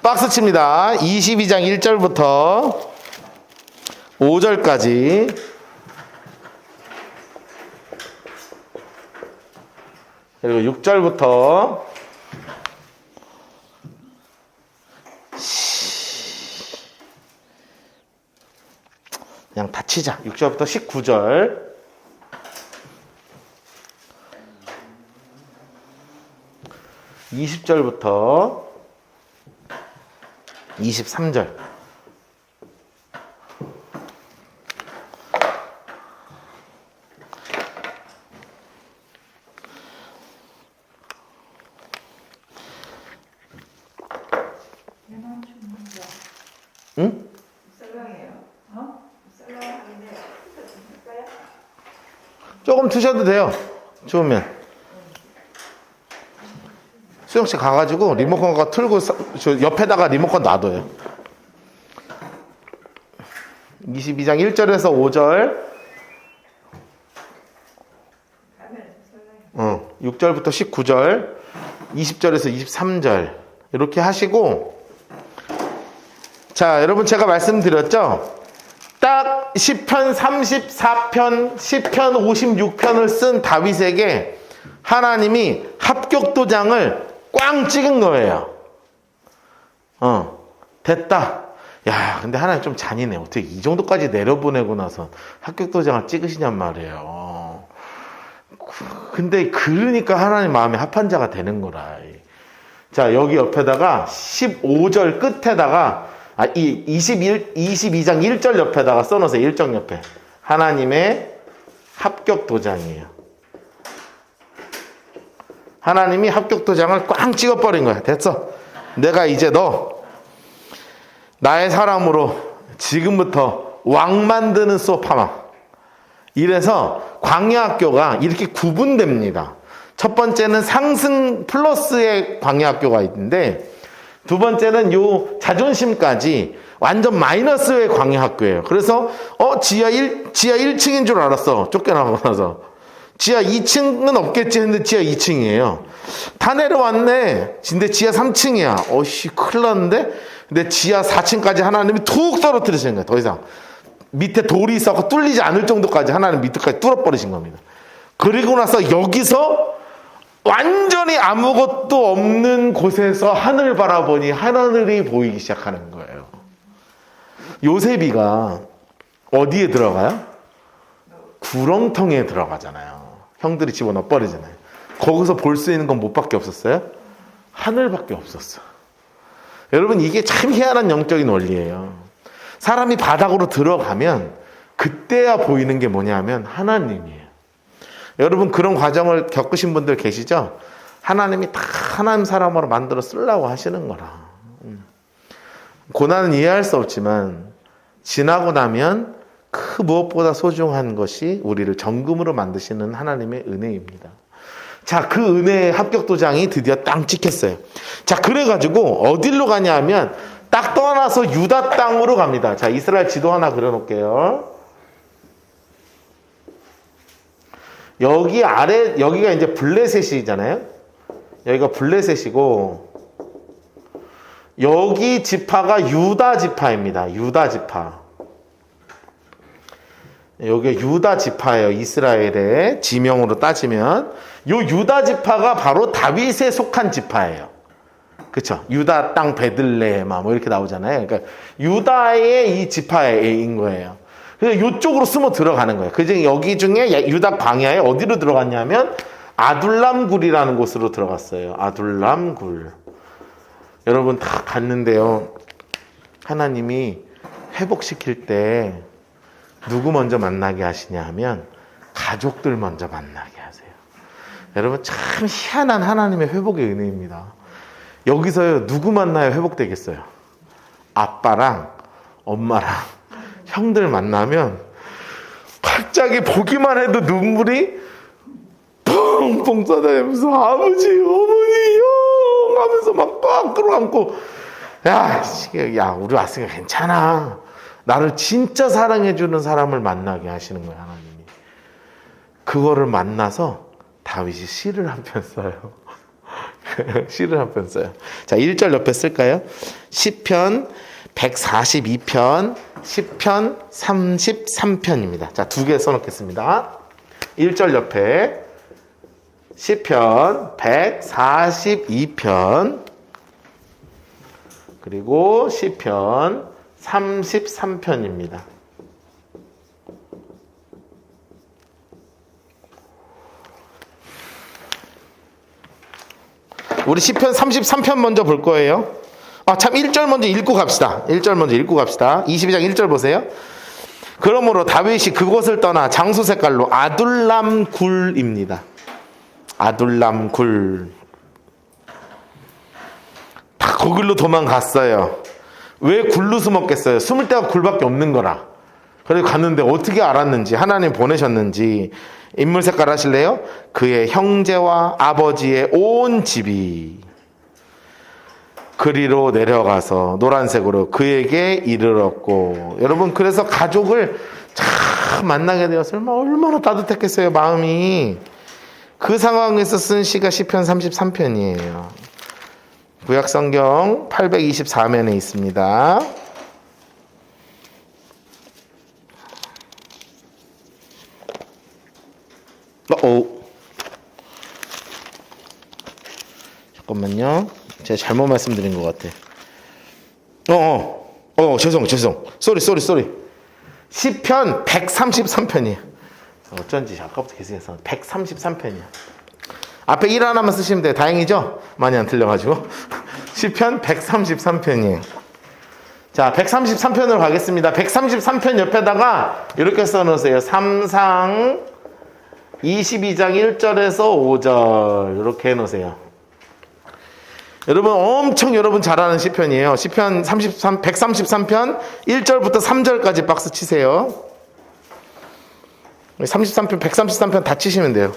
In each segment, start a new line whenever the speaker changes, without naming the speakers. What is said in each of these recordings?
박스 칩니다. 22장 1절부터 5절까지. 그리고 6절부터 그냥 다 치자. 6절부터 19절. 20절부터 23절. 응?
썰렁해요. 어? 썰렁하긴데 할까요?
조금 드셔도 돼요. 좋으면. 수영씨 가가지고 리모컨 가 틀고 저 옆에다가 리모컨 놔둬요. 22장 1절에서 5절. 6절부터 19절. 20절에서 23절. 이렇게 하시고, 자, 여러분 제가 말씀드렸죠? 딱 시편 34편, 시편 56편을 쓴 다윗에게 하나님이 합격도장을 꽝 찍은 거예요. 됐다. 야, 근데 하나님 좀 잔인해. 어떻게 이 정도까지 내려보내고 나서 합격도장을 찍으시냔 말이에요. 근데 그러니까 하나님 마음에 합한 자가 되는 거라. 자, 여기 옆에다가 15절 끝에다가 22장 1절 옆에다가 써놓으세요. 1절 옆에. 하나님의 합격도장이에요. 하나님이 합격도장을 꽝 찍어버린 거야. 됐어. 내가 이제 너 나의 사람으로 지금부터 왕 만드는 수업하마. 이래서 광야학교가 이렇게 구분됩니다. 첫 번째는 상승 플러스의 광야학교가 있는데, 두 번째는 요 자존심까지 완전 마이너스의 광야학교예요. 그래서 지하 1층인 줄 알았어. 쫓겨나고 나서. 지하 2층은 없겠지 했는데 지하 2층이에요. 다 내려왔네. 근데 지하 3층이야. 어씨, 큰일 났는데? 근데 지하 4층까지 하나님이 툭 떨어뜨리시는 거예요. 더 이상. 밑에 돌이 있어서 뚫리지 않을 정도까지 하나님 밑에까지 뚫어버리신 겁니다. 그리고 나서 여기서 완전히 아무것도 없는 곳에서 하늘 바라보니 하늘이 보이기 시작하는 거예요. 요셉이가 어디에 들어가요? 구렁텅이에 들어가잖아요. 형들이 집어넣어 버리잖아요. 거기서 볼 수 있는 건 뭐밖에 없었어요? 하늘밖에 없었어. 여러분, 이게 참 희한한 영적인 원리예요. 사람이 바닥으로 들어가면 그때야 보이는 게 뭐냐면 하나님이에요. 여러분, 그런 과정을 겪으신 분들 계시죠? 하나님이 다 하나님 사람으로 만들어 쓰려고 하시는 거라. 고난은 이해할 수 없지만 지나고 나면 그 무엇보다 소중한 것이 우리를 정금으로 만드시는 하나님의 은혜입니다. 자, 그 은혜의 합격도장이 드디어 땅 찍혔어요. 자, 그래가지고 어디로 가냐 하면 딱 떠나서 유다 땅으로 갑니다. 자, 이스라엘 지도 하나 그려놓을게요. 여기 아래, 여기가 이제 블레셋이잖아요. 여기가 블레셋이고, 여기 지파가 유다 지파입니다. 유다 지파. 여기 유다 지파예요. 이스라엘의 지명으로 따지면. 요 유다 지파가 바로 다윗에 속한 지파예요. 그쵸? 유다 땅 베들레헴 뭐 이렇게 나오잖아요. 그러니까 유다의 이 지파인 거예요. 그래서 이쪽으로 숨어 들어가는 거예요. 그중에 여기 중에 유다 광야에 어디로 들어갔냐면 아둘람굴이라는 곳으로 들어갔어요. 아둘람굴. 여러분 다 갔는데요. 하나님이 회복시킬 때 누구 먼저 만나게 하시냐 하면 가족들 먼저 만나게 하세요. 여러분 참 희한한 하나님의 회복의 은혜입니다. 여기서요, 누구 만나야 회복되겠어요? 아빠랑 엄마랑 형들 만나면 갑자기 보기만 해도 눈물이 펑펑 쏟아지면서 아버지, 어머니, 형 하면서 막 꽉 끌어안고, 야, 우리 왔으니까 괜찮아. 나를 진짜 사랑해주는 사람을 만나게 하시는 거예요, 하나님이. 그거를 만나서 다윗이 시를 한 편 써요. 시를 한 편 써요. 자, 1절 옆에 쓸까요? 시편 142편, 시편 33편입니다. 자, 두 개 써놓겠습니다. 1절 옆에 시편 142편, 그리고 시편 33편입니다. 우리 시편 33편 먼저 볼 거예요. 참 1절 먼저 읽고 갑시다. 1절 먼저 읽고 갑시다. 22장 1절 보세요. 그러므로 다윗이 그곳을 떠나 장수 색깔로 아둘람 굴입니다. 아둘람 굴. 다 거길로 도망갔어요. 왜 굴로 숨었겠어요? 숨을 데가 굴밖에 없는 거라. 그래서 갔는데 어떻게 알았는지, 하나님 보내셨는지 인물 색깔 하실래요? 그의 형제와 아버지의 온 집이 그리로 내려가서 노란색으로 그에게 이르렀고. 여러분, 그래서 가족을 참 만나게 되었어요. 얼마나 따뜻했겠어요, 마음이. 그 상황에서 쓴 시가 시편 33편이에요. 구약성경 824면에 있습니다. 잠깐만요. 제가 잘못 말씀드린 것 같아. 죄송. 쏘리. 시편 133편이에요. 어쩐지 아까부터 계속 해서 133편이야. 앞에 1 하나만 쓰시면 돼요. 다행이죠? 많이 안 틀려가지고. 시편 133편이에요. 자, 133편으로 가겠습니다. 133편 옆에다가 이렇게 써놓으세요. 3상 22장 1절에서 5절 이렇게 해놓으세요. 여러분, 엄청 여러분 잘 아는 시편이에요. 시편 133편 1절부터 3절까지 박스 치세요. 33편, 133편 다 치시면 돼요.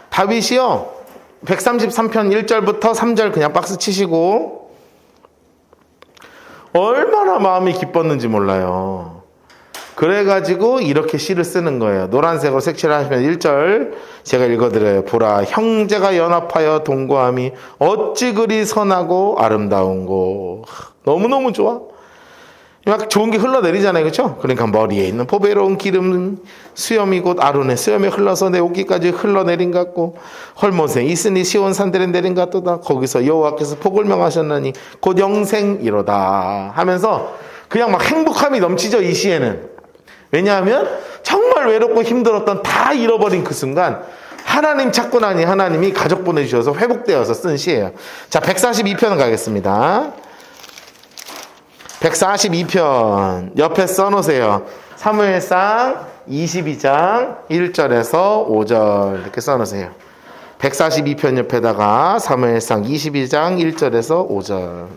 다윗이요, 133편 1절부터 3절 그냥 박스 치시고 얼마나 마음이 기뻤는지 몰라요. 그래가지고 이렇게 시를 쓰는 거예요. 노란색으로 색칠을 하시면 1절 제가 읽어드려요. 보라, 형제가 연합하여 동거함이 어찌 그리 선하고 아름다운고. 너무너무 좋아. 막 좋은 게 흘러내리잖아요, 그렇죠? 그러니까 머리에 있는 보배로운 기름 수염이 곧 아론의 수염에 흘러서 내 옷깃까지 흘러내린 것 같고, 헐못에 있으니 시온 산들에 내린 것 같도다. 거기서 여호와께서 복을 명하셨나니 곧 영생이로다 하면서 그냥 막 행복함이 넘치죠, 이 시에는. 왜냐하면 정말 외롭고 힘들었던 다 잃어버린 그 순간 하나님 찾고 나니 하나님이 가족 보내주셔서 회복되어서 쓴 시예요. 자, 142편 가겠습니다. 142편 옆에 써놓으세요. 사무엘상 22장 1절에서 5절 이렇게 써놓으세요. 142편 옆에다가 사무엘상 22장 1절에서 5절.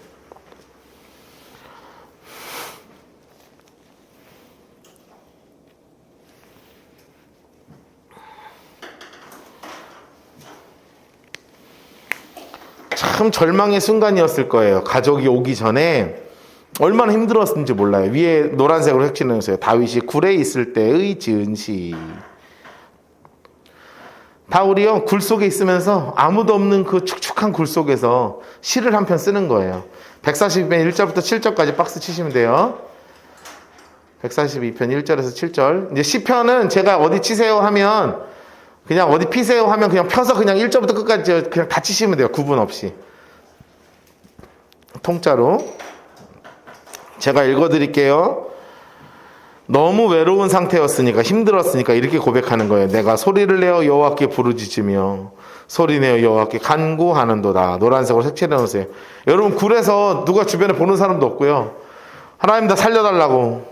참 절망의 순간이었을 거예요. 가족이 오기 전에 얼마나 힘들었는지 몰라요. 위에 노란색으로 색칠해놓으세요. 다윗이 굴에 있을 때의 지은 시. 다윗이요, 굴 속에 있으면서 아무도 없는 그 축축한 굴 속에서 시를 한 편 쓰는 거예요. 142편 1절부터 7절까지 박스 치시면 돼요. 142편 1절에서 7절. 이제 시편은 제가 어디 치세요 하면, 그냥 어디 피세요 하면 그냥 펴서 그냥 1절부터 끝까지 그냥 다 치시면 돼요. 구분 없이. 통짜로. 제가 읽어드릴게요. 너무 외로운 상태였으니까, 힘들었으니까 이렇게 고백하는 거예요. 내가 소리를 내어 여호와께 부르짖으며 소리내어 여호와께 간구하는도다. 노란색으로 색칠해 놓으세요. 여러분, 굴에서 누가 주변에 보는 사람도 없고요. 하나님 나 살려달라고.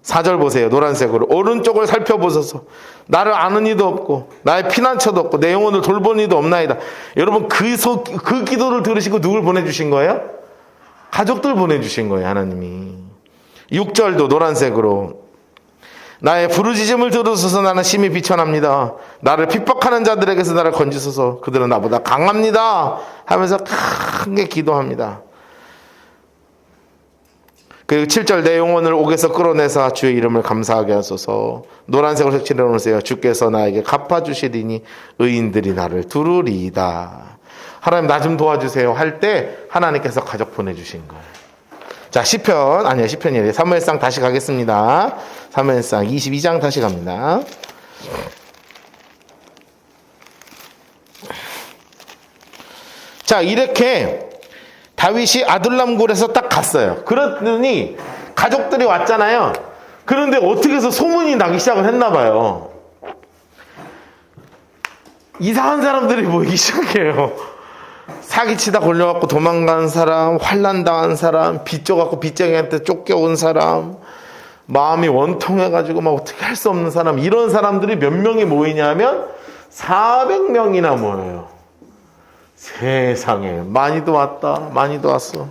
4절 보세요. 노란색으로. 오른쪽을 살펴보소서. 나를 아는 이도 없고 나의 피난처도 없고 내 영혼을 돌보는 이도 없나이다. 여러분, 그 기도를 들으시고 누굴 보내주신 거예요? 가족들 보내주신 거예요, 하나님이. 6절도 노란색으로. 나의 부르짖음을 들으소서. 나는 심히 비천합니다. 나를 핍박하는 자들에게서 나를 건지소서. 그들은 나보다 강합니다 하면서 크게 기도합니다. 그리고 7절 내 영혼을 옥에서 끌어내사 주의 이름을 감사하게 하소서. 노란색으로 색칠해 놓으세요. 주께서 나에게 갚아주시리니 의인들이 나를 두루리이다. 하나님 나 좀 도와주세요 할 때 하나님께서 가족 보내주신 거예요. 자, 시편 아니요 시편이 아니에요. 사무엘상 다시 가겠습니다. 사무엘상 22장 다시 갑니다. 자, 이렇게 다윗이 아둘람굴에서 딱 갔어요. 그러더니 가족들이 왔잖아요. 그런데 어떻게 해서 소문이 나기 시작을 했나 봐요. 이상한 사람들이 모이기 시작해요. 사기치다 걸려갖고 도망간 사람, 환난당한 사람, 빚져갖고 빚쟁이한테 쫓겨온 사람, 마음이 원통해가지고 막 어떻게 할 수 없는 사람, 이런 사람들이 몇 명이 모이냐면 400명이나 모여요. 세상에 많이도 왔다, 많이도 왔어.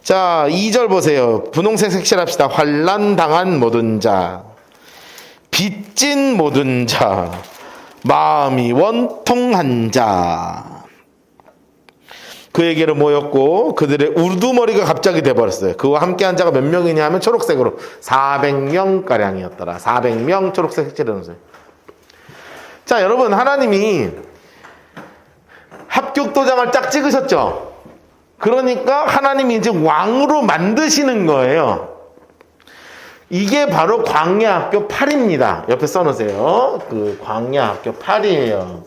자, 2절 보세요. 분홍색 색칠합시다. 환난당한 모든 자, 빚진 모든 자, 마음이 원통한 자, 그에게로 모였고 그들의 우두머리가 갑자기 돼버렸어요. 그와 함께한 자가 몇 명이냐 하면 초록색으로 400명가량이었더라. 400명 초록색 색칠해놓으세요. 자, 여러분, 하나님이 합격도장을 딱 찍으셨죠. 그러니까 하나님이 이제 왕으로 만드시는 거예요. 이게 바로 광야학교 8입니다. 옆에 써놓으세요. 그 광야학교 8이에요.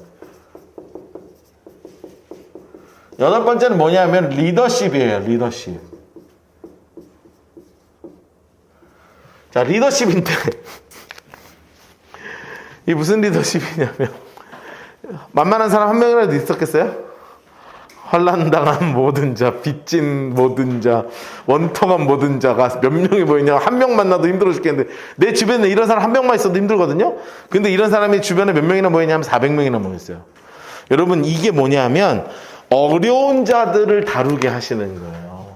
8번째는 뭐냐면 리더십이에요. 리더십. 자, 리더십인데 이 무슨 리더십이냐면 만만한 사람 한 명이라도 있었겠어요? 환난당한 모든 자, 빚진 모든 자, 원통한 모든 자가 몇 명이 모이냐. 한 명 만나도 힘들어 죽겠는데 내 주변에 이런 사람 한 명만 있어도 힘들거든요. 근데 이런 사람이 주변에 몇 명이나 모이냐면 400명이나 모였어요. 여러분, 이게 뭐냐면 어려운 자들을 다루게 하시는 거예요.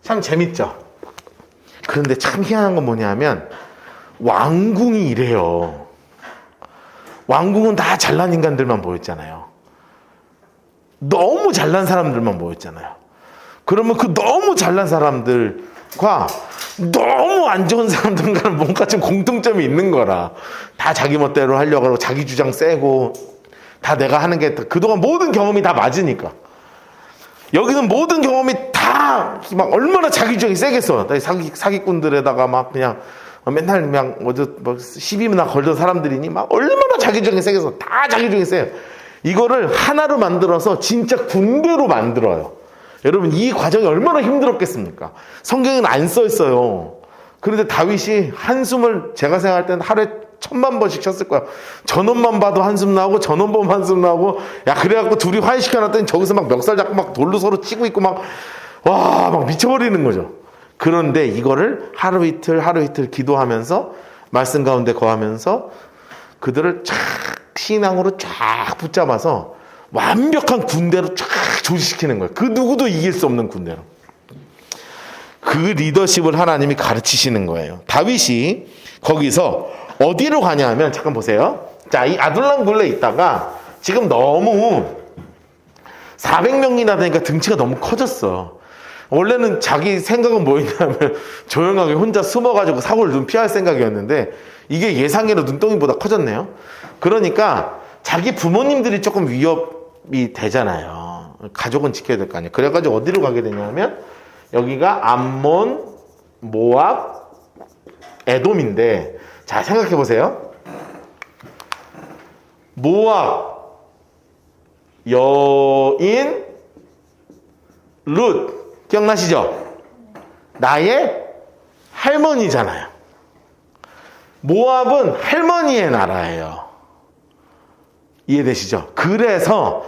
참 재밌죠? 그런데 참 희한한 건 뭐냐면 왕궁이 이래요. 왕궁은 다 잘난 인간들만 모였잖아요. 너무 잘난 사람들만 모였잖아요. 그러면 그 너무 잘난 사람들과 너무 안 좋은 사람들과는 뭔가 좀 공통점이 있는 거라. 다 자기 멋대로 하려고 하고 자기 주장 세고 다 내가 하는 게 그동안 모든 경험이 다 맞으니까. 여기는 모든 경험이 다 막 얼마나 자기 주장이 세겠어. 사기꾼들에다가 막 그냥 맨날 그냥 뭐 시비나 걸던 사람들이니 막 얼마나 자기 주장이 세겠어. 다 자기 주장이 세요. 이거를 하나로 만들어서 진짜 군대로 만들어요. 여러분, 이 과정이 얼마나 힘들었겠습니까? 성경에는 안 써 있어요. 그런데 다윗이 한숨을 제가 생각할 때는 하루에 1000만 번씩 쳤을 거야. 저놈만 봐도 한숨 나오고 저놈 보면 한숨 나오고, 야, 그래갖고 둘이 화해시켜놨더니 저기서 막 멱살 잡고 막 돌로 서로 치고 있고 막 미쳐버리는 거죠. 그런데 이거를 하루 이틀 기도하면서 말씀 가운데 거하면서 그들을 쫙 신앙으로 쫙 붙잡아서 완벽한 군대로 쫙 조직시키는 거예요. 그 누구도 이길 수 없는 군대로. 그 리더십을 하나님이 가르치시는 거예요. 다윗이 거기서 어디로 가냐 하면, 잠깐 보세요. 자, 이 아둘람 굴레에 있다가 지금 너무 400명이나 되니까 등치가 너무 커졌어. 원래는 자기 생각은 뭐였냐면 조용하게 혼자 숨어가지고 사고를 좀 피할 생각이었는데 이게 예상외로 눈덩이보다 커졌네요. 그러니까 자기 부모님들이 조금 위협이 되잖아요. 가족은 지켜야 될 거 아니에요. 그래가지고 어디로 가게 되냐면 여기가 암몬, 모압, 에돔인데, 자, 생각해 보세요. 모압 여인 룻 기억나시죠? 나의 할머니잖아요. 모압은 할머니의 나라예요. 이해되시죠? 그래서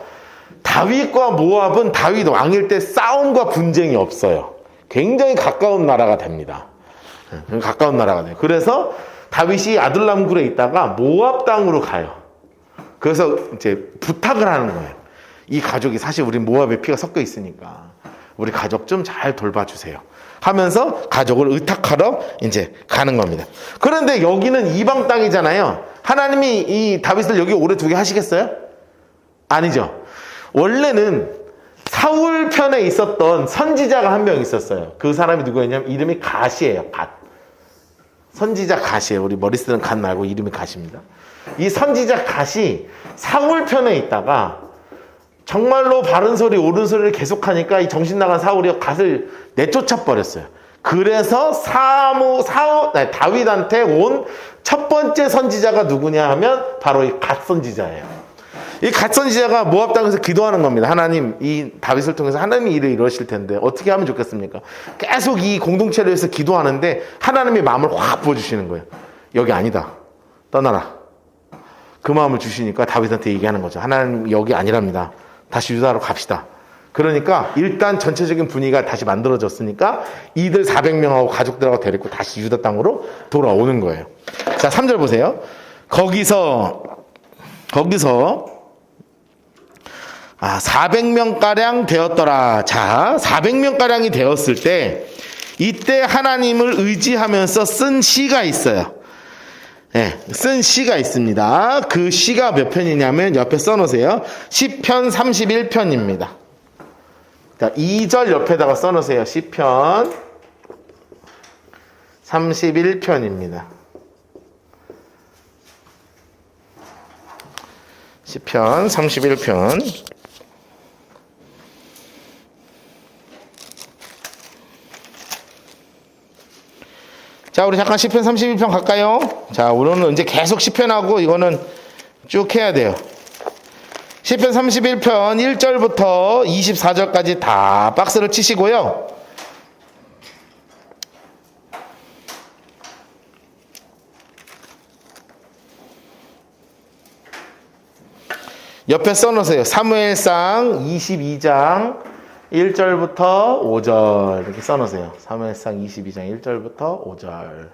다윗과 모압은 다윗 왕일 때 싸움과 분쟁이 없어요. 굉장히 가까운 나라가 됩니다. 가까운 나라가 돼요. 그래서 다윗이 아둘람굴에 있다가 모압 땅으로 가요. 그래서 이제 부탁을 하는 거예요. 이 가족이 사실 우리 모압의 피가 섞여 있으니까 우리 가족 좀 잘 돌봐주세요 하면서 가족을 의탁하러 이제 가는 겁니다. 그런데 여기는 이방 땅이잖아요. 하나님이 이 다윗을 여기 오래 두게 하시겠어요? 아니죠. 원래는 사울 편에 있었던 선지자가 한 명 있었어요. 그 사람이 누구였냐면 이름이 갓이에요. 갓. 선지자 갓이에요. 우리 머리 쓰는 갓 말고 이름이 갓입니다. 이 선지자 갓이 사울 편에 있다가 정말로 바른 소리 옳은 소리를 계속하니까 이 정신 나간 사울이 갓을 내쫓아 버렸어요. 그래서 다윗한테 온 첫 번째 선지자가 누구냐 하면 바로 이 갓 선지자예요. 이 갓 선지자가 모압 땅에서 기도하는 겁니다. 하나님, 이 다윗을 통해서 하나님이 일을 이루실 텐데 어떻게 하면 좋겠습니까? 계속 이 공동체를 위해서 기도하는데 하나님의 마음을 확 부어주시는 거예요. 여기 아니다. 떠나라. 그 마음을 주시니까 다윗한테 얘기하는 거죠. 하나님 여기 아니랍니다. 다시 유다로 갑시다. 그러니까 일단 전체적인 분위기가 다시 만들어졌으니까 이들 400명하고 가족들하고 데리고 다시 유다 땅으로 돌아오는 거예요. 자, 3절 보세요. 거기서 400명가량 되었더라. 자, 400명가량이 되었을 때 이때 하나님을 의지하면서 쓴 시가 있어요. 네, 쓴 시가 있습니다. 그 시가 몇 편이냐면 옆에 써놓으세요. 시편 31편입니다. 자, 2절 옆에다가 써놓으세요. 시편 31편입니다. 시편 31편. 자, 우리 잠깐 시편 31편 갈까요? 자, 오늘은 이제 계속 시편하고 이거는 쭉 해야 돼요. 시편 31편 1절부터 24절까지 다 박스를 치시고요. 옆에 써놓으세요. 사무엘상 22장 1절부터 5절 이렇게 써놓으세요. 사무엘상 22장 1절부터 5절.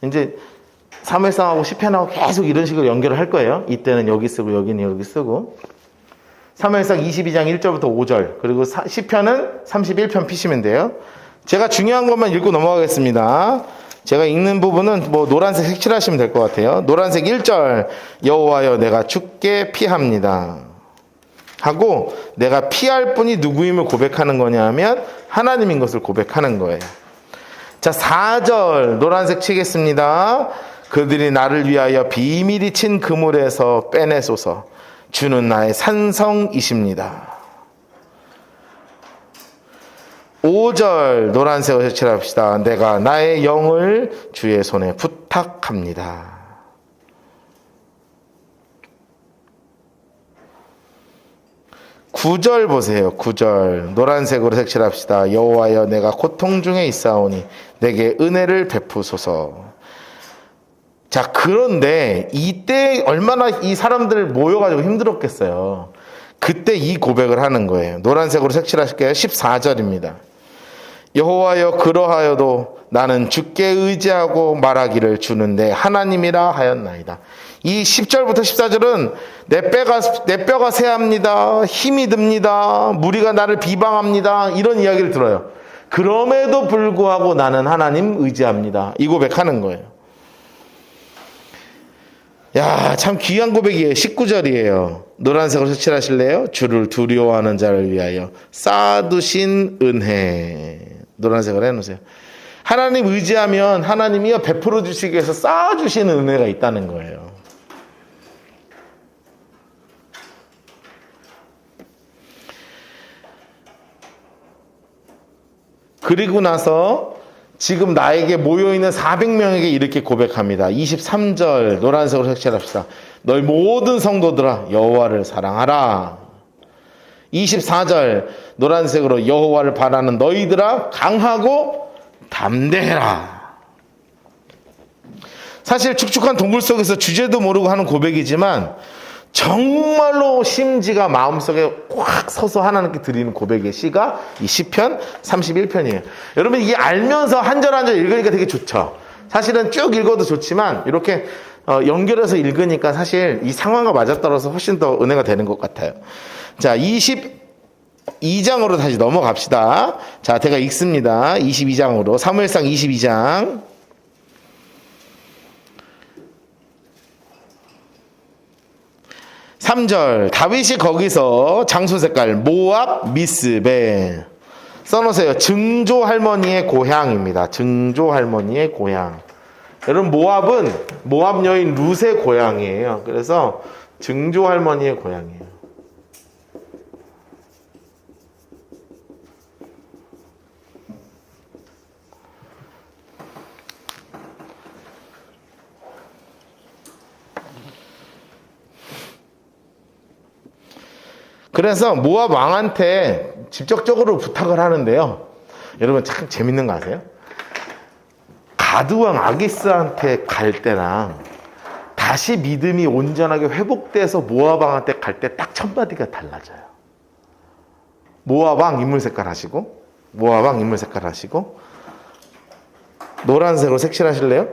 이제 사무엘상하고 시편하고 계속 이런 식으로 연결을 할 거예요. 이때는 여기 쓰고 여기는 여기 쓰고. 사무엘상 22장 1절부터 5절 그리고 시편은 31편 피시면 돼요. 제가 중요한 것만 읽고 넘어가겠습니다. 제가 읽는 부분은 뭐 노란색 색칠하시면 될 것 같아요. 노란색 1절 여호와여 내가 주께 피합니다 하고 내가 피할 분이 누구임을 고백하는 거냐 하면 하나님인 것을 고백하는 거예요. 자, 4절 노란색 치겠습니다. 그들이 나를 위하여 비밀히 친 그물에서 빼내소서. 주는 나의 산성이십니다. 5절 노란색으로 색칠합시다. 내가 나의 영을 주의 손에 부탁합니다. 9절 보세요. 9절 노란색으로 색칠합시다. 여호와여 내가 고통 중에 있사오니 내게 은혜를 베푸소서. 자, 그런데 이때 얼마나 이 사람들 모여가지고 힘들었겠어요. 그때 이 고백을 하는 거예요. 노란색으로 색칠하실게요. 14절입니다. 여호와여 그러하여도 나는 주께 의지하고 말하기를 주는 내 하나님이라 하였나이다. 이 10절부터 14절은 내 뼈가 쇠합니다. 힘이 듭니다. 무리가 나를 비방합니다. 이런 이야기를 들어요. 그럼에도 불구하고 나는 하나님 의지합니다. 이 고백하는 거예요. 야, 참 귀한 고백이에요. 19절이에요. 노란색으로 색칠하실래요? 주를 두려워하는 자를 위하여 쌓아두신 은혜. 노란색으로 해놓으세요. 하나님 의지하면 하나님이요 베풀어 주시기 위해서 쌓아주시는 은혜가 있다는 거예요. 그리고 나서 지금 나에게 모여있는 400명에게 이렇게 고백합니다. 23절 노란색으로 색칠합시다. 너희 모든 성도들아 여호와를 사랑하라. 24절 노란색으로 여호와를 바라는 너희들아 강하고 담대해라. 사실 축축한 동굴 속에서 주제도 모르고 하는 고백이지만 정말로 심지가 마음속에 확 서서 하나님께 드리는 고백의 시가 이 시편 31편이에요. 여러분 이게 알면서 한 절 한 절 읽으니까 되게 좋죠. 사실은 쭉 읽어도 좋지만 이렇게 연결해서 읽으니까 사실 이 상황과 맞아떨어서 훨씬 더 은혜가 되는 것 같아요. 자, 22장으로 다시 넘어갑시다. 자, 제가 읽습니다. 22장으로. 사무엘상 22장. 3절. 다윗이 거기서 장소 색깔 모압 미스베 써놓으세요. 증조 할머니의 고향입니다. 증조 할머니의 고향. 여러분, 모압은 모압 여인 룻의 고향이에요. 그래서 증조 할머니의 고향이에요. 그래서 모압 왕한테 직접적으로 부탁을 하는데요. 여러분, 참 재밌는 거 아세요? 가드왕 아기스한테 갈 때랑 다시 믿음이 온전하게 회복돼서 모압 왕한테 갈 때 딱 첫 마디가 달라져요. 모압 왕 인물 색깔 하시고, 모압 왕 인물 색깔 하시고, 노란색으로 색칠하실래요?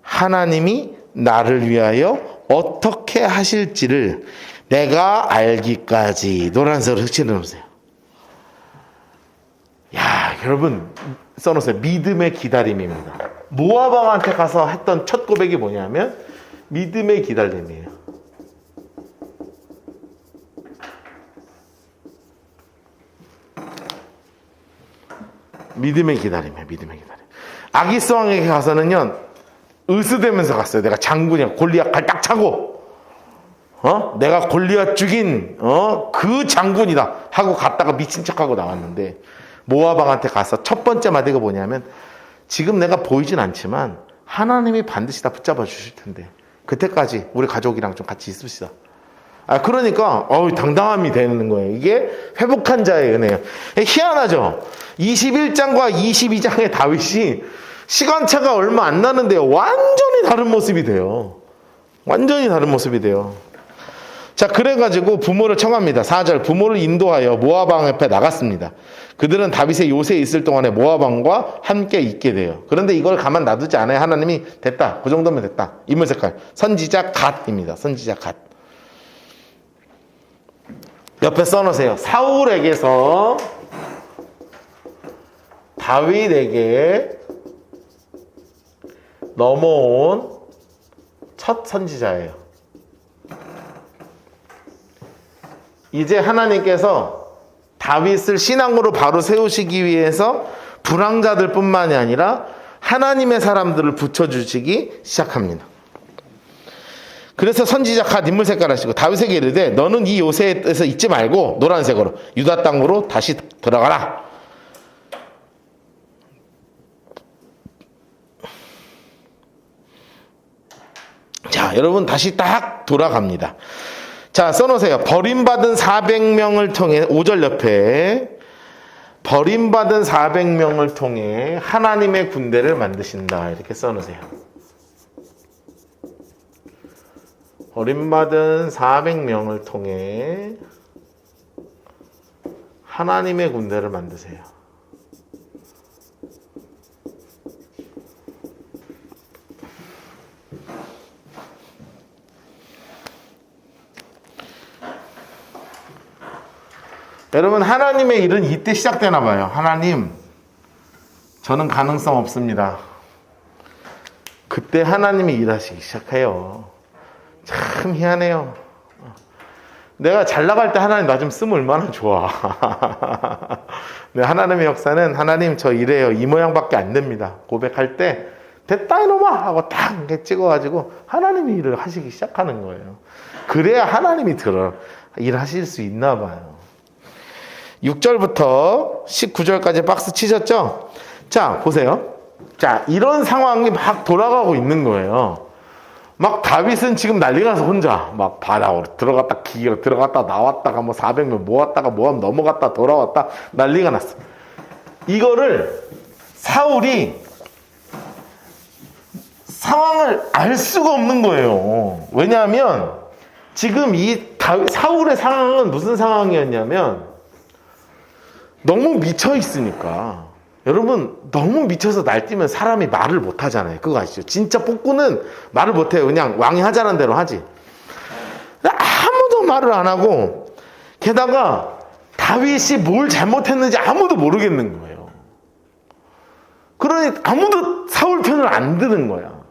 하나님이 나를 위하여 어떻게 하실지를 내가 알기까지. 노란색으로 색칠해 놓으세요. 야, 여러분 써놓으세요. 믿음의 기다림입니다. 모압 왕한테 가서 했던 첫 고백이 뭐냐면 믿음의 기다림이에요. 믿음의 기다림이에요. 믿음의 기다림. 아기스 왕에게 가서는요, 으스대면서 갔어요. 내가 장군이야. 골리앗 갈딱 차고, 내가 골리앗 죽인 그 장군이다 하고 갔다가 미친 척하고 나왔는데, 모압 왕한테 가서 첫 번째 마디가 뭐냐면, 지금 내가 보이진 않지만 하나님이 반드시 다 붙잡아 주실 텐데 그때까지 우리 가족이랑 좀 같이 있읍시다. 그러니까 당당함이 되는 거예요. 이게 회복한 자의 은혜예요. 희한하죠. 21장과 22장의 다윗이 시간차가 얼마 안 나는데요, 완전히 다른 모습이 돼요. 완전히 다른 모습이 돼요. 자, 그래가지고 부모를 청합니다. 4절. 부모를 인도하여 모압 왕 앞에 나갔습니다. 그들은 다윗의 요새에 있을 동안에 모압 왕과 함께 있게 돼요. 그런데 이걸 가만 놔두지 않아요. 하나님이 됐다, 그 정도면 됐다. 인물 색깔 선지자 갓입니다. 선지자 갓. 옆에 써놓으세요. 사울에게서 다윗에게 넘어온 첫 선지자예요. 이제 하나님께서 다윗을 신앙으로 바로 세우시기 위해서 불황자들 뿐만이 아니라 하나님의 사람들을 붙여주시기 시작합니다. 그래서 선지자 갓 인물 색깔 하시고 다윗에게 이르되 너는 이 요새에서 있지 말고 노란색으로 유다 땅으로 다시 들어가라. 자, 여러분 다시 딱 돌아갑니다. 자, 써놓으세요. 버림받은 400명을 통해 5절 옆에 버림받은 400명을 통해 하나님의 군대를 만드신다. 이렇게 써놓으세요. 버림받은 400명을 통해 하나님의 군대를 만드세요. 여러분, 하나님의 일은 이때 시작되나 봐요. 하나님, 저는 가능성 없습니다. 그때 하나님이 일하시기 시작해요. 참 희한해요. 내가 잘 나갈 때 하나님 나 좀 쓰면 얼마나 좋아. 네, 하나님의 역사는 하나님 저 이래요, 이 모양밖에 안 됩니다 고백할 때 됐다 이놈아 하고 딱 이렇게 찍어가지고 하나님이 일을 하시기 시작하는 거예요. 그래야 하나님이 일하실 수 있나 봐요. 6절부터 19절까지 박스 치셨죠? 자, 보세요. 자, 이런 상황이 막 돌아가고 있는 거예요. 막 다윗은 지금 난리가 나서 혼자 막 바다로 들어갔다 기어 들어갔다 나왔다가 뭐 400명 모았다가 모함 넘어갔다 돌아왔다 난리가 났어. 이거를 사울이 상황을 알 수가 없는 거예요. 왜냐하면 지금 이 사울의 상황은 무슨 상황이었냐면 너무 미쳐 있으니까. 여러분, 너무 미쳐서 날뛰면 사람이 말을 못 하잖아요. 그거 아시죠? 진짜 폭군은 말을 못 해요. 그냥 왕이 하자는 대로 하지. 아무도 말을 안 하고, 게다가 다윗이 뭘 잘못했는지 아무도 모르겠는 거예요. 그러니 아무도 사울 편을 안 드는 거야.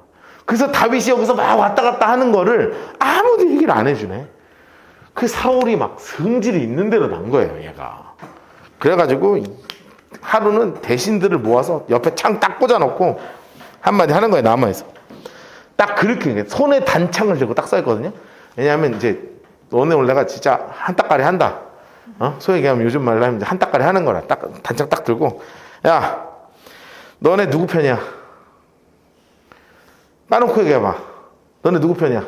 그래서 다윗이 여기서 막 왔다 갔다 하는 거를 아무도 얘기를 안 해주네. 그 사울이 막 성질이 있는 대로 난 거예요, 얘가. 그래가지고 하루는 대신들을 모아서 옆에 창 딱 꽂아놓고 한마디 하는 거예요, 남아에서. 딱 그렇게 손에 단창을 들고 딱 써있거든요. 왜냐하면 이제 오늘 내가 진짜 한따까리 한다. 소위 얘기하면 요즘 말로 하면 한따까리 하는 거라. 딱 단창 딱 들고, 야, 너네 누구 편이야? 까놓고 얘기해봐. 너네 누구 편이야?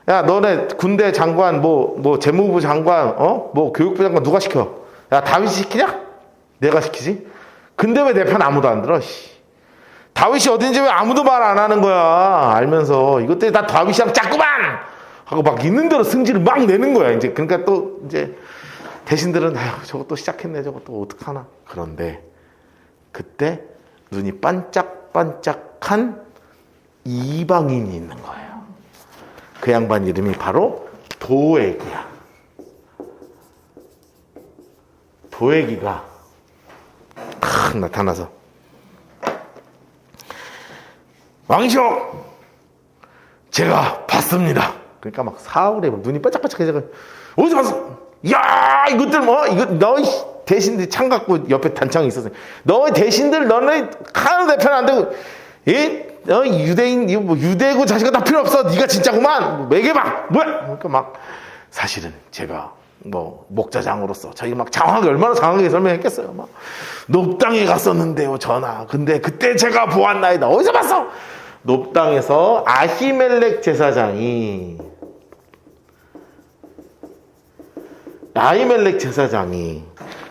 야, 너네 군대 장관, 뭐 재무부 장관, 뭐 교육부 장관 누가 시켜? 야, 다윗이 시키냐? 내가 시키지? 근데 왜 내 편 아무도 안 들어? 다윗이 어딘지 왜 아무도 말 안 하는 거야? 알면서 이것들이 다 다윗이랑 짰구만! 하고 막 있는 대로 승질을 막 내는 거야. 이제 그러니까 또 이제 대신들은 아휴, 저거 또 시작했네. 저거 또 어떡하나. 그런데 그때 눈이 반짝반짝한 이방인이 있는 거예요. 그 양반 이름이 바로 도액이야. 도액이가 탁 나타나서 왕이시오, 제가 봤습니다. 그러니까 막 사울의 눈이 반짝반짝해져. 어디서 봤어? 야, 이것들 이거 너희 대신들 창 갖고 옆에 단창이 있었어. 너희 대신들 너네 하나도 내 편 안 되고, 유대인 유대고 자식아 다 필요 없어. 네가 진짜구만. 매개봐. 뭐야? 그러니까 막 사실은 제가 목자장으로서 자기가 막 장황하게 얼마나 장황하게 설명했겠어요. 막 높당에 갔었는데요, 전하. 근데 그때 제가 보았나이다. 어디서 봤어? 높당에서 아히멜렉 제사장이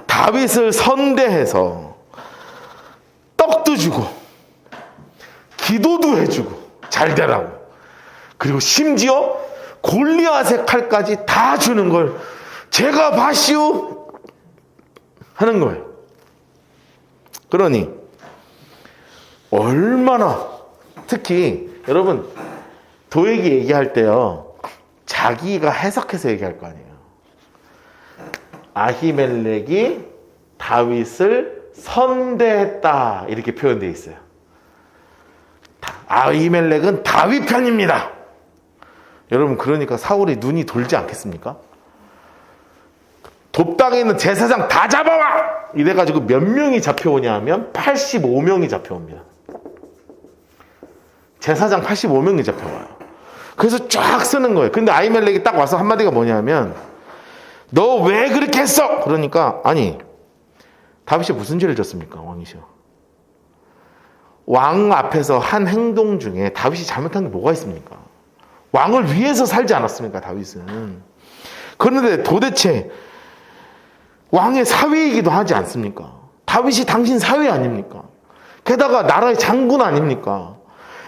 다윗을 선대해서 떡도 주고 기도도 해주고 잘 되라고, 그리고 심지어 골리앗의 칼까지 다 주는 걸 제가 봤시오 하는 거예요. 그러니 얼마나, 특히 여러분 도액이 얘기할 때요, 자기가 해석해서 얘기할 거 아니에요. 아히멜렉이 다윗을 선대했다 이렇게 표현되어 있어요. 아히멜렉은 다윗 편입니다. 여러분, 그러니까 사울이 눈이 돌지 않겠습니까? 돕당에 있는 제사장 다 잡아와! 이래가지고 몇 명이 잡혀오냐 하면 85명이 잡혀옵니다. 제사장 85명이 잡혀와요. 그래서 쫙 쓰는 거예요. 근데 아히멜렉이 딱 와서 한마디가 뭐냐면, 너 왜 그렇게 했어? 그러니까, 아니, 다윗이 무슨 죄를 졌습니까? 왕이시여. 왕 앞에서 한 행동 중에 다윗이 잘못한 게 뭐가 있습니까? 왕을 위해서 살지 않았습니까, 다윗은? 그런데 도대체 왕의 사위이기도 하지 않습니까? 다윗이 당신 사위 아닙니까? 게다가 나라의 장군 아닙니까?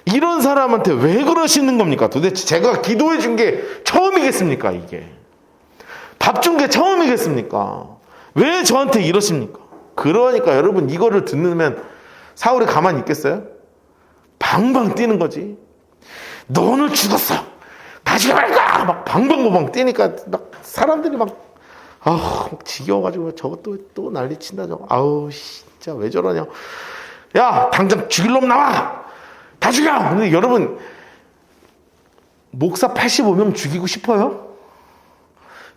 이런 사람한테 왜 그러시는 겁니까? 도대체 제가 기도해 준 게 처음이겠습니까, 이게? 밥 준 게 처음이겠습니까? 왜 저한테 이러십니까? 그러니까 여러분, 이거를 듣는 사울이 가만히 있겠어요? 방방 뛰는 거지. 너 오늘 죽었어. 다 죽여버릴 거야. 막 방방방방 뛰니까 막 사람들이 막 지겨워가지고 저것도 또 난리친다 저거. 아우 진짜 왜 저러냐. 야, 당장 죽일 놈 나와. 다 죽여. 근데 여러분, 목사 85명 죽이고 싶어요?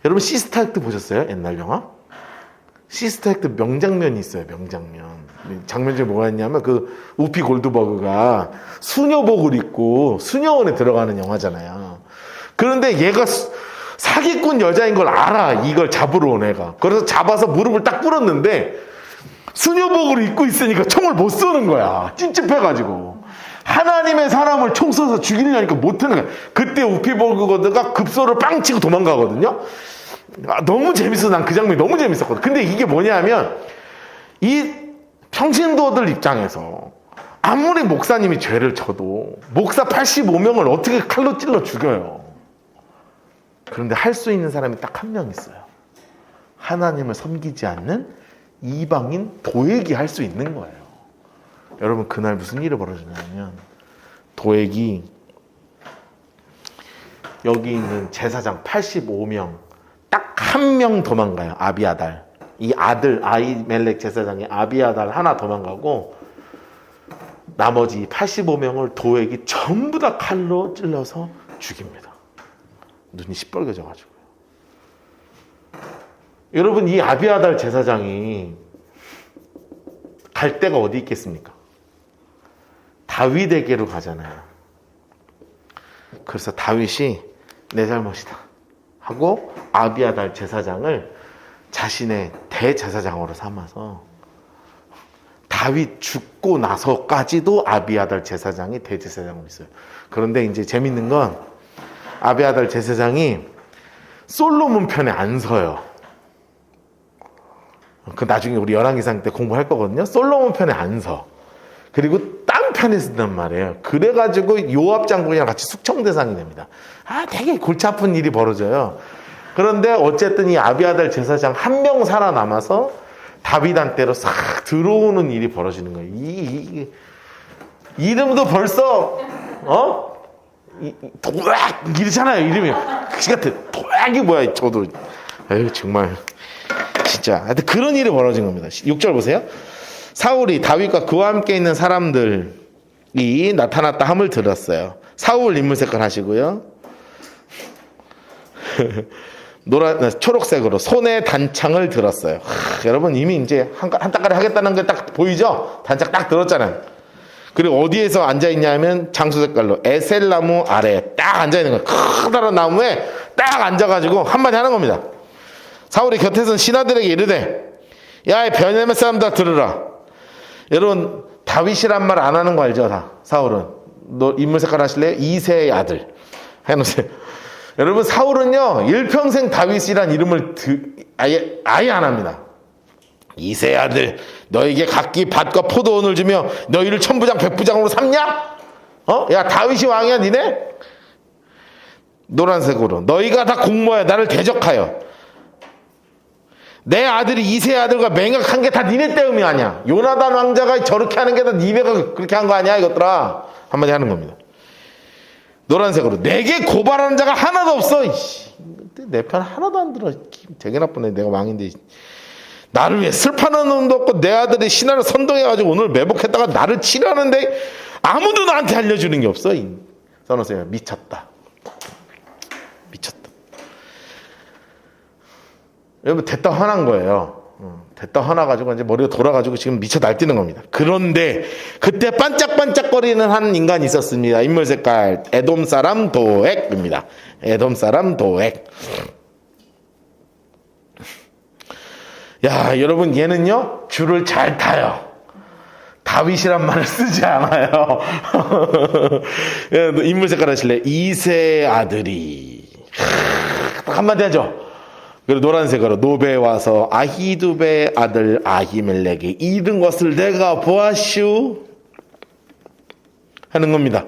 여러분, 시스타 액트 보셨어요? 옛날 영화? 시스타 액트 명장면이 있어요. 명장면. 장면 중에 뭐가 있냐면 그 우피 골드버그가 수녀복을 입고 수녀원에 들어가는 영화잖아요. 그런데 얘가 사기꾼 여자인 걸 알아. 이걸 잡으러 온 애가. 그래서 잡아서 무릎을 딱 꿇었는데 수녀복을 입고 있으니까 총을 못 쏘는 거야. 찝찝해가지고. 하나님의 사람을 총 쏘서 죽이려니까 못하는 거야. 그때 우피 골드버그가 급소를 빵 치고 도망가거든요. 너무 재밌어. 난 그 장면이 너무 재밌었거든. 근데 이게 뭐냐면, 이 평신도들 입장에서 아무리 목사님이 죄를 져도 목사 85명을 어떻게 칼로 찔러 죽여요. 그런데 할 수 있는 사람이 딱 한 명 있어요. 하나님을 섬기지 않는 이방인 도액이 할 수 있는 거예요. 여러분, 그날 무슨 일이 벌어지냐면, 도액이 여기 있는 제사장 85명 딱 한 명 도망가요. 아비아달. 이 아들 아히멜렉 제사장의 아비아달 하나 도망가고 나머지 85명을 도액이 전부 다 칼로 찔러서 죽입니다. 눈이 시뻘개져 가지고요. 여러분, 이 아비아달 제사장이 갈 데가 어디 있겠습니까? 다윗에게로 가잖아요. 그래서 다윗이 내 잘못이다 하고 아비아달 제사장을 자신의 대제사장으로 삼아서 다윗 죽고 나서까지도 아비아달 제사장이 대제사장으로 있어요. 그런데 이제 재밌는 건 아비아달 제사장이 솔로몬 편에 안 서요. 그 나중에 우리 열왕기상 때 공부할 거거든요. 솔로몬 편에 안 서. 그리고 딴 편에 쓴단 말이에요. 그래가지고 요압 장군이랑 같이 숙청 대상이 됩니다. 되게 골치 아픈 일이 벌어져요. 그런데 어쨌든 이 아비아달 제사장 한 명 살아남아서 다윗한테로 싹 들어오는 일이 벌어지는 거예요. 이 이름도 벌써 도약 이러잖아요. 이름이 그치 같아. 도약이 뭐야? 저도 정말 진짜 하여튼 그런 일이 벌어진 겁니다. 6절 보세요. 사울이 다윗과 그와 함께 있는 사람들이 나타났다 함을 들었어요. 사울 인물 색깔 하시고요. 초록색으로 손에 단창을 들었어요. 여러분 이미 이제 한 따까리 하겠다는 게 딱 보이죠? 단창 딱 들었잖아요. 그리고 어디에서 앉아있냐면 장수 색깔로 에셀나무 아래에 딱 앉아있는 거예요. 커다란 나무에 딱 앉아가지고 한마디 하는 겁니다. 사울이 곁에선 신하들에게 이르되 야, 이 베냐민 사람들 들으라. 여러분 다윗이란 말 안 하는 거 알죠? 다 사울은. 너 인물 색깔 하실래요? 이새의 아들 해놓으세요. 여러분 사울은요 일평생 다윗이란 이름을 아예 안 합니다. 이새의 아들 너에게 각기 밭과 포도원을 주며 너희를 천부장 백부장으로 삼냐? 야 다윗이 왕이야 니네? 노란색으로 너희가 다 공모하여 나를 대적하여 내 아들이 이새의 아들과 맹약한 게 다 니네 때문이 아니야. 요나단 왕자가 저렇게 하는 게 다 니네가 그렇게 한 거 아니야 이것들아. 한마디 하는 겁니다. 노란색으로 내게 고발하는 자가 하나도 없어. 내 편 하나도 안 들어. 되게 나쁘네. 내가 왕인데 나를 위해 슬퍼하는 놈도 없고 내 아들이 신하를 선동해가지고 오늘 매복했다가 나를 치려는데 아무도 나한테 알려주는 게 없어. 써놓으세요. 미쳤다. 여러분 됐다 화난 거예요. 됐다 화나가지고 이제 머리가 돌아가지고 지금 미쳐 날뛰는 겁니다. 그런데 그때 반짝반짝거리는 한 인간이 있었습니다. 인물 색깔 에돔 사람 도액입니다. 에돔 사람 도액. 야, 여러분 얘는요 줄을 잘 타요. 다윗이란 말을 쓰지 않아요. 인물 색깔 하실래? 이새의 아들이 한마디 하죠. 그리고 노란색으로 노베에 와서 아히두베의 아들 아히멜렉이 이른 것을 내가 보았슈 하는 겁니다.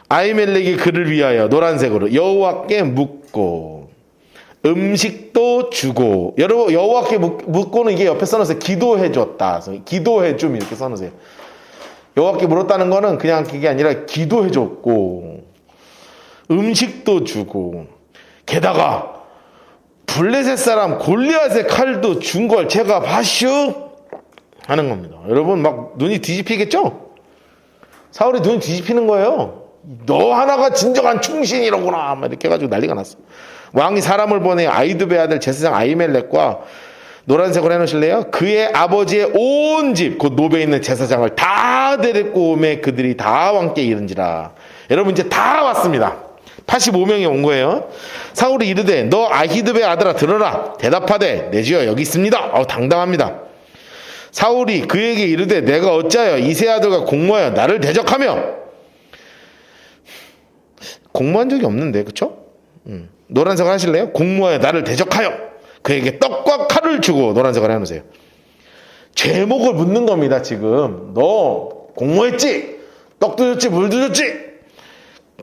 아히멜렉이 그를 위하여 노란색으로 여호와께 묻고 음식도 주고. 여러분 여호와께 묻고는 이게 옆에 써놓으세요. 기도해 줬다. 기도해 줌 이렇게 써놓으세요. 여호와께 물었다는 거는 그냥 그게 아니라 기도해 줬고 음식도 주고 게다가 블레셋 사람 골리앗의 칼도 준 걸 제가 봤슈 하는 겁니다. 여러분 막 눈이 뒤집히겠죠? 사울이 눈이 뒤집히는 거예요. 너 하나가 진정한 충신이로구나 막 이렇게 해가지고 난리가 났어. 왕이 사람을 보내 아히두베 아들 제사장 아히멜렉과 노란색으로 해놓으실래요? 그의 아버지의 온 집 곧 노베에 있는 제사장을 다 데리고 오매 그들이 다 왕께 이른지라. 여러분 이제 다 왔습니다. 85명이 온 거예요. 사울이 이르되 너 아히두베 아들아 들어라. 대답하되 내 주여 여기 있습니다. 당당합니다. 사울이 그에게 이르되 내가 어찌하여 이새 아들과 공모하여 나를 대적하며. 공모한 적이 없는데 그쵸? 노란색을 하실래요? 공모하여 나를 대적하여 그에게 떡과 칼을 주고. 노란색을 해놓으세요. 제목을 묻는 겁니다. 지금 너 공모했지? 떡도 줬지? 물도 줬지?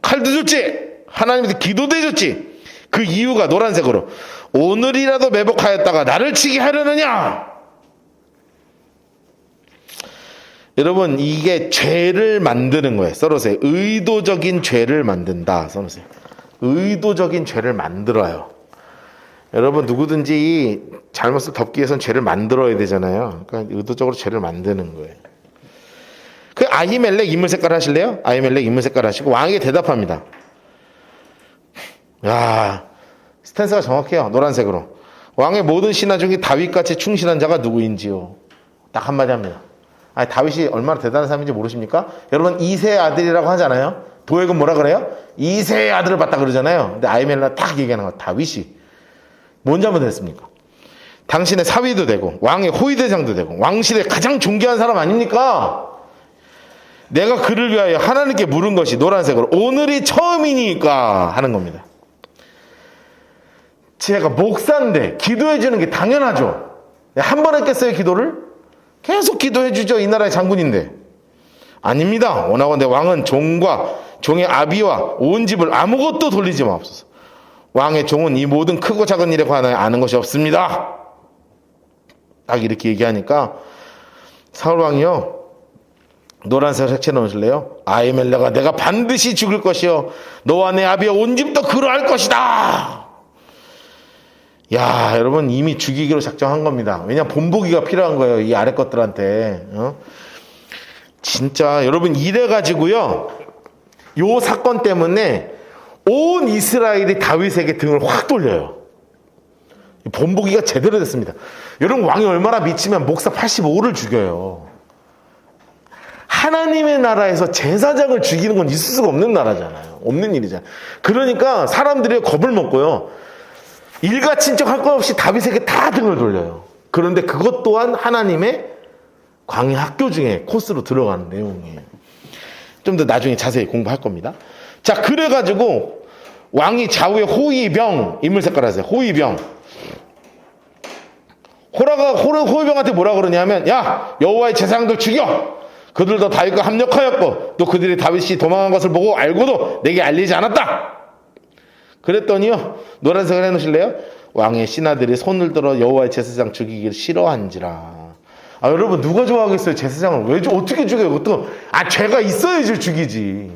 칼도 줬지? 하나님한테 기도도 해줬지? 그 이유가 노란색으로 오늘이라도 매복하였다가 나를 치게 하려느냐? 여러분 이게 죄를 만드는 거예요. 써놓으세요. 의도적인 죄를 만든다. 써놓으세요. 의도적인 죄를 만들어요. 여러분 누구든지 잘못을 덮기 위해서는 죄를 만들어야 되잖아요. 그러니까 의도적으로 죄를 만드는 거예요. 그 아히멜렉 인물 색깔 하실래요? 아히멜렉 인물 색깔 하시고 왕에게 대답합니다. 야, 스탠스가 정확해요. 노란색으로. 왕의 모든 신하 중에 다윗같이 충실한 자가 누구인지요? 딱 한마디 합니다. 아니, 다윗이 얼마나 대단한 사람인지 모르십니까? 여러분 이세의 아들이라고 하잖아요. 도액은 뭐라 그래요? 이세의 아들을 봤다 그러잖아요. 근데 아히멜렉 딱 얘기하는 거 다윗이 뭔 잘못했습니까? 당신의 사위도 되고 왕의 호위대장도 되고 왕실의 가장 존귀한 사람 아닙니까? 내가 그를 위하여 하나님께 물은 것이 노란색으로 오늘이 처음이니까 하는 겁니다. 제가 목사인데 기도해 주는 게 당연하죠. 한 번 했겠어요 기도를? 계속 기도해 주죠. 이 나라의 장군인데. 아닙니다. 원하건대 왕은 종과 종의 아비와 온 집을 아무것도 돌리지 마옵소서. 왕의 종은 이 모든 크고 작은 일에 관하여 아는 것이 없습니다. 딱 이렇게 얘기하니까 사울왕이요, 노란색 색채 넣으실래요? 아히멜렉아, 내가 반드시 죽을 것이요 너와 내 아비와 온 집도 그러할 것이다. 야, 여러분 이미 죽이기로 작정한 겁니다. 왜냐 본보기가 필요한 거예요. 이 아래 것들한테. 진짜 여러분 이래가지고요, 요 사건 때문에 온 이스라엘이 다윗에게 등을 확 돌려요. 본보기가 제대로 됐습니다. 여러분 왕이 얼마나 미치면 목사 85를 죽여요. 하나님의 나라에서 제사장을 죽이는 건 있을 수가 없는 나라잖아요. 없는 일이잖아요. 그러니까 사람들이 겁을 먹고요, 일가친척 할 것 없이 다윗에게 다 등을 돌려요. 그런데 그것 또한 하나님의 광야 학교 중에 코스로 들어가는 내용이에요. 좀 더 나중에 자세히 공부할 겁니다. 자, 그래가지고 왕이 좌우에 호위병, 인물 색깔 하세요. 호위병. 호위병한테 뭐라 그러냐면, 야, 여호와의 제사장들 죽여. 그들도 다윗과 합력하였고 또 그들이 다윗이 도망한 것을 보고 알고도 내게 알리지 않았다. 그랬더니요, 노란색을 해놓으실래요? 왕의 신하들이 손을 들어 여호와의 제사장 죽이기를 싫어한지라. 아, 여러분 누가 좋아하겠어요? 제사장을 왜 어떻게 죽여요? 그것도 죄가 있어야지 죽이지.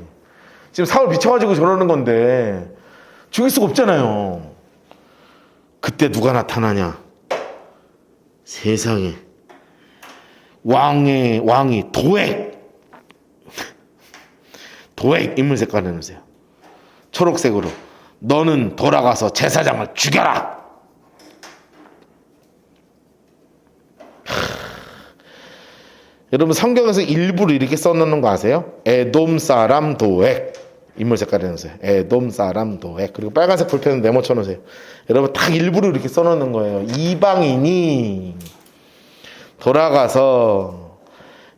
지금 사울 미쳐가지고 저러는 건데 죽일 수가 없잖아요. 그때 누가 나타나냐? 세상에 왕이 도액 인물 색깔 해놓으세요. 초록색으로. 너는 돌아가서 제사장을 죽여라. 여러분 성경에서 일부러 이렇게 써놓는 거 아세요? 에돔 사람 도액 인물 색깔 해놓으세요. 에돔 사람 도액. 그리고 빨간색 볼펜은 네모 쳐놓으세요. 여러분 딱 일부러 이렇게 써놓는 거예요. 이방인이 돌아가서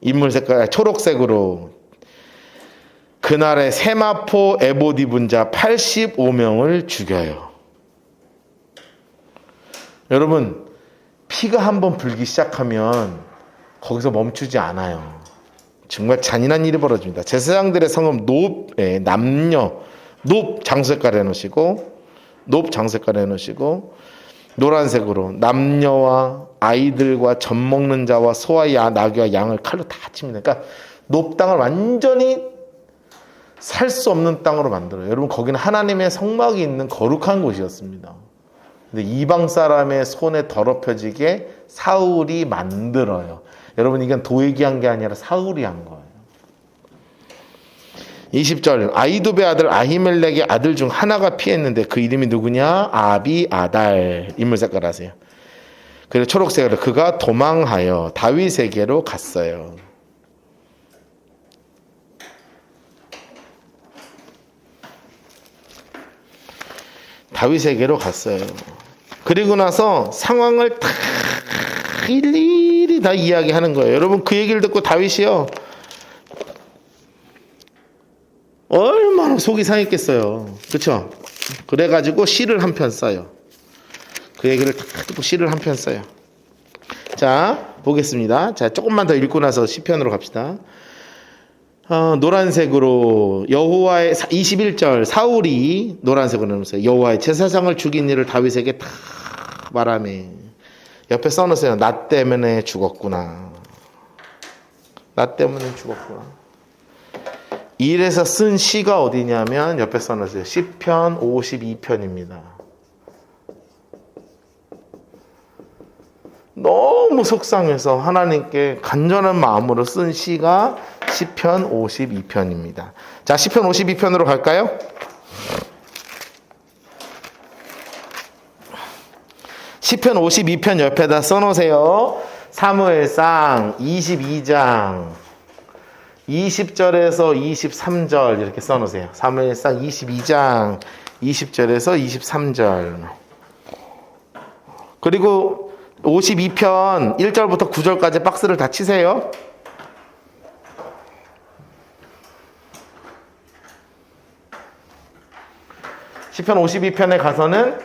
인물 색깔 초록색으로 그날의 세마포 에봇 입은 자 85명을 죽여요. 여러분 피가 한번 불기 시작하면 거기서 멈추지 않아요. 정말 잔인한 일이 벌어집니다. 제사장들의 성은 남녀 장색깔 해놓으시고 장색깔 해놓으시고 노란색으로 남녀와 아이들과 젖 먹는 자와 소와 나귀와 양을 칼로 다 칩니다. 그러니까 땅을 완전히 살 수 없는 땅으로 만들어요. 여러분 거기는 하나님의 성막이 있는 거룩한 곳이었습니다. 근데 이방 사람의 손에 더럽혀지게 사울이 만들어요. 여러분 이건 도액이 한 게 아니라 사울이 한 거예요. 20절 아히두베 아들 아히멜렉의 아들 중 하나가 피했는데 그 이름이 누구냐? 아비아달. 인물 색깔 하세요. 그리고 초록색으로 그가 도망하여 다윗에게로 갔어요. 다윗에게로 갔어요. 그리고 나서 상황을 다 일일이 다 이야기하는 거예요. 여러분 그 얘기를 듣고 다윗이요 얼마나 속이 상했겠어요. 그렇죠? 그래가지고 시를 한 편 써요. 그 얘기를 다 듣고 시를 한 편 써요. 자 보겠습니다. 자 조금만 더 읽고 나서 시편으로 갑시다. 노란색으로 여호와의 21절 사울이 노란색으로 넣으세요. 여호와의 제사장을 죽인 일을 다윗에게 다 말하며 옆에 써놓으세요. 나 때문에 죽었구나. 나 때문에 죽었구나. 이래서 쓴 시가 어디냐면 옆에 써놓으세요. 시편 52편입니다. 너무 속상해서 하나님께 간절한 마음으로 쓴 시가 시편 52편입니다. 자, 시편 52편으로 갈까요? 시편 52편 옆에다 써놓으세요. 사무엘상 22장 20절에서 23절 이렇게 써놓으세요. 사무엘상 22장 20절에서 23절. 그리고 52편 1절부터 9절까지 박스를 다 치세요. 시편 52편에 가서는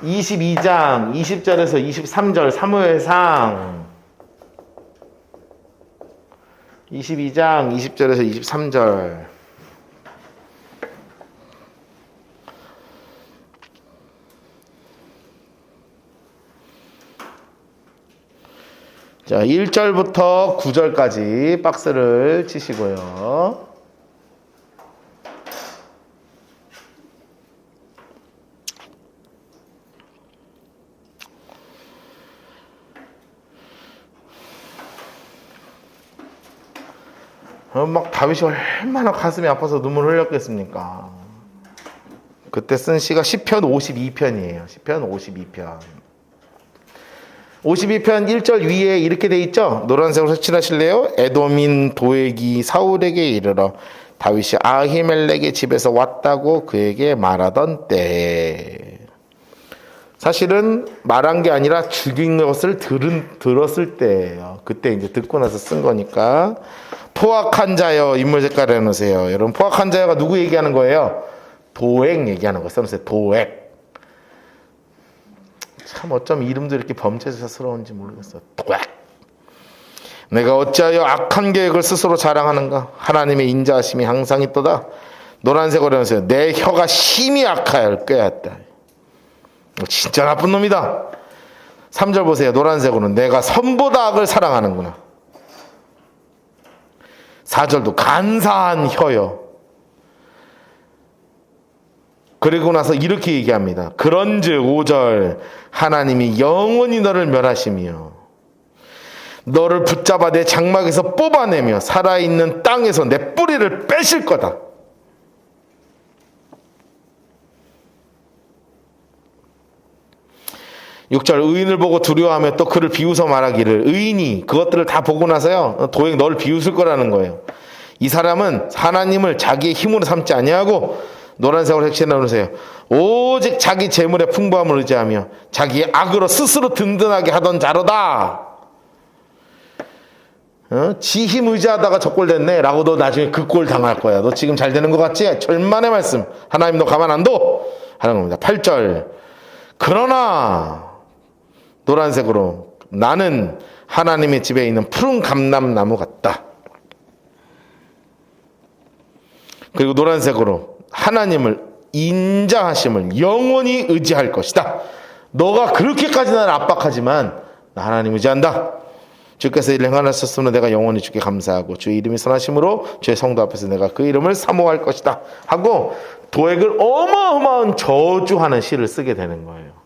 22장 20절에서 23절 사무엘상 22장 20절에서 23절. 자, 1절부터 9절까지 박스를 치시고요. 막 다윗이 얼마나 가슴이 아파서 눈물 흘렸겠습니까? 그때 쓴 시가 시편 52편이에요. 시편 52편. 52편 1절 위에 이렇게 돼 있죠? 노란색으로 색칠하실래요? 에돔인 도액이 사울에게 이르러 다윗이 아히멜렉의 집에서 왔다고 그에게 말하던 때에. 사실은 말한 게 아니라 죽인 것을 들었을 때예요. 그때 이제 듣고 나서 쓴 거니까. 포악한 자여, 인물 색깔 해놓으세요. 여러분, 포악한 자여가 누구 얘기하는 거예요? 도액 얘기하는 거예요. 써놓으세요. 도액. 참 어쩜 이름도 이렇게 범죄자스러운지 모르겠어. 도액. 내가 어찌하여 악한 계획을 스스로 자랑하는가? 하나님의 인자하심이 항상 있도다. 노란색으로 해놓으세요. 내 혀가 심히 악하여 꾀했다. 진짜 나쁜 놈이다. 3절 보세요. 노란색으로 내가 선보다 악을 사랑하는구나. 4절도 간사한 혀요. 그리고 나서 이렇게 얘기합니다. 그런즉 5절 하나님이 영원히 너를 멸하시며 너를 붙잡아 내 장막에서 뽑아내며 살아있는 땅에서 내 뿌리를 빼실 거다. 6절 의인을 보고 두려워하며 또 그를 비웃어 말하기를 의인이 그것들을 다 보고 나서요 도액 너를 비웃을 거라는 거예요. 이 사람은 하나님을 자기의 힘으로 삼지 아니하고 노란색으로 색칠해 놓으세요. 오직 자기 재물의 풍부함을 의지하며 자기의 악으로 스스로 든든하게 하던 자로다. 지 힘 의지하다가 적골됐네 라고 너 나중에 그 꼴 당할 거야. 너 지금 잘 되는 것 같지? 절만의 말씀. 하나님 너 가만 안 둬 하는 겁니다. 8절 그러나 노란색으로 나는 하나님의 집에 있는 푸른 감람나무 같다. 그리고 노란색으로 하나님을 인자하심을 영원히 의지할 것이다. 너가 그렇게까지 나를 압박하지만 나 하나님 의지한다. 주께서 이를 행하셨으므로 내가 영원히 주께 감사하고 주의 이름이 선하심으로 주의 성도 앞에서 내가 그 이름을 사모할 것이다 하고 도액을 어마어마한 저주하는 시를 쓰게 되는 거예요.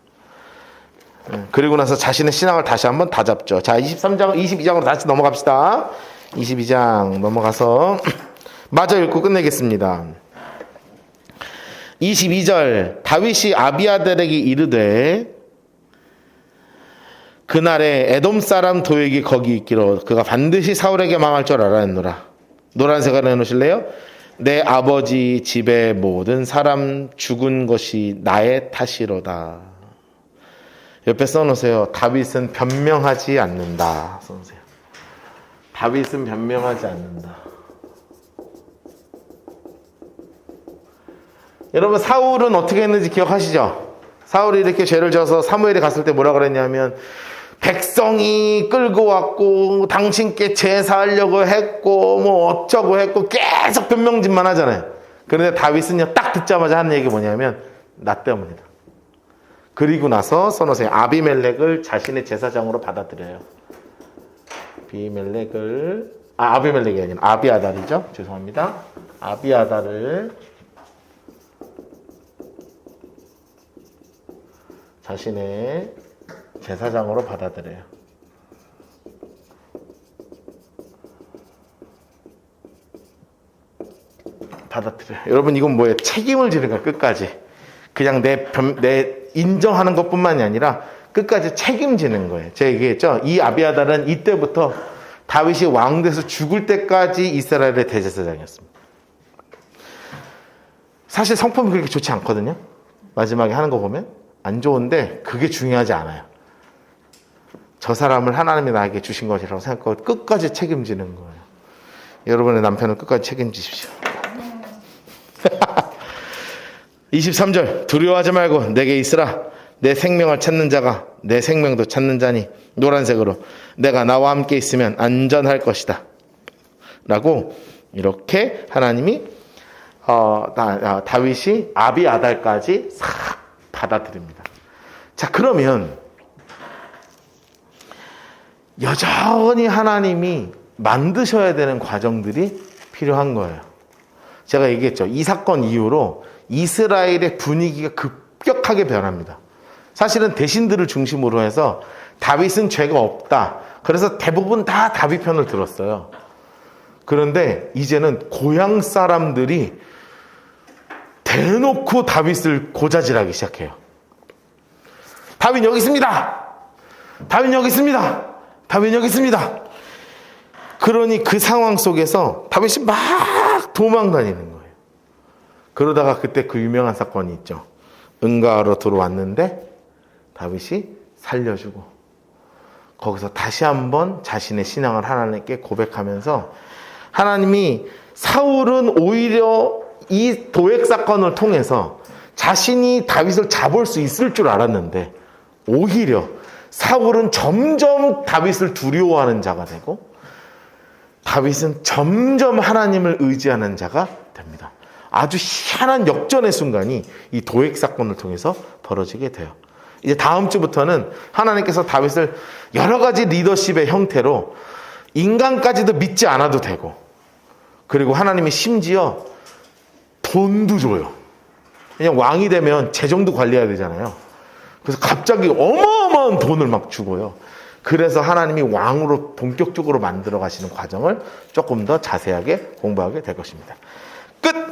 그리고 나서 자신의 신앙을 다시 한번 다잡죠. 자, 22장으로 다시 넘어갑시다. 22장 넘어가서 마저 읽고 끝내겠습니다. 22절 다윗이 아비아달에게 이르되 그날에 에돔 사람 도액이 거기 있기로 그가 반드시 사울에게 망할 줄 알았노라. 노란색을 해놓으실래요? 내 아버지 집의 모든 사람 죽은 것이 나의 탓이로다. 옆에 써놓으세요. 다윗은 변명하지 않는다. 써놓으세요. 다윗은 변명하지 않는다. 여러분 사울은 어떻게 했는지 기억하시죠? 사울이 이렇게 죄를 져서 사무엘이 갔을 때 뭐라 그랬냐면 백성이 끌고 왔고 당신께 제사하려고 했고 뭐 어쩌고 했고 계속 변명짓만 하잖아요. 그런데 다윗은요 딱 듣자마자 하는 얘기 뭐냐면 나 때문이다. 그리고 나서 써놓으세요. 아비멜렉을 자신의 제사장으로 받아들여요. 아비멜렉이 아니라 아비아달이죠. 죄송합니다. 아비아달을 자신의 제사장으로 받아들여요. 받아들여요. 여러분 이건 뭐예요? 책임을 지는 거야. 끝까지. 그냥 내 인정하는 것뿐만이 아니라 끝까지 책임지는 거예요. 제가 얘기했죠. 이 아비아달은 이때부터 다윗이 왕 돼서 죽을 때까지 이스라엘의 대제사장이었습니다. 사실 성품이 그렇게 좋지 않거든요. 마지막에 하는 거 보면 안 좋은데 그게 중요하지 않아요. 저 사람을 하나님이 나에게 주신 것이라고 생각하고 끝까지 책임지는 거예요. 여러분의 남편을 끝까지 책임지십시오. 23절 두려워하지 말고 내게 있으라. 내 생명을 찾는 자가 내 생명도 찾는 자니 노란색으로 내가 나와 함께 있으면 안전할 것이다 라고 이렇게 하나님이 다윗이 아비아달까지 싹 받아들입니다. 자, 그러면 여전히 하나님이 만드셔야 되는 과정들이 필요한 거예요. 제가 얘기했죠. 이 사건 이후로 이스라엘의 분위기가 급격하게 변합니다. 사실은 대신들을 중심으로 해서 다윗은 죄가 없다. 그래서 대부분 다 다윗 편을 들었어요. 그런데 이제는 고향 사람들이 대놓고 다윗을 고자질하기 시작해요. 다윗 여기 있습니다. 다윗 여기 있습니다. 다윗 여기 있습니다. 그러니 그 상황 속에서 다윗이 막 도망다니는 거예요. 그러다가 그때 그 유명한 사건이 있죠. 응가하러 들어왔는데 다윗이 살려주고 거기서 다시 한번 자신의 신앙을 하나님께 고백하면서 하나님이 사울은 오히려 이 도액 사건을 통해서 자신이 다윗을 잡을 수 있을 줄 알았는데 오히려 사울은 점점 다윗을 두려워하는 자가 되고 다윗은 점점 하나님을 의지하는 자가 됩니다. 아주 희한한 역전의 순간이 이 도액 사건을 통해서 벌어지게 돼요. 이제 다음 주부터는 하나님께서 다윗을 여러 가지 리더십의 형태로 인간까지도 믿지 않아도 되고 그리고 하나님이 심지어 돈도 줘요. 그냥 왕이 되면 재정도 관리해야 되잖아요. 그래서 갑자기 어마어마한 돈을 막 주고요. 그래서 하나님이 왕으로 본격적으로 만들어 가시는 과정을 조금 더 자세하게 공부하게 될 것입니다. 끝!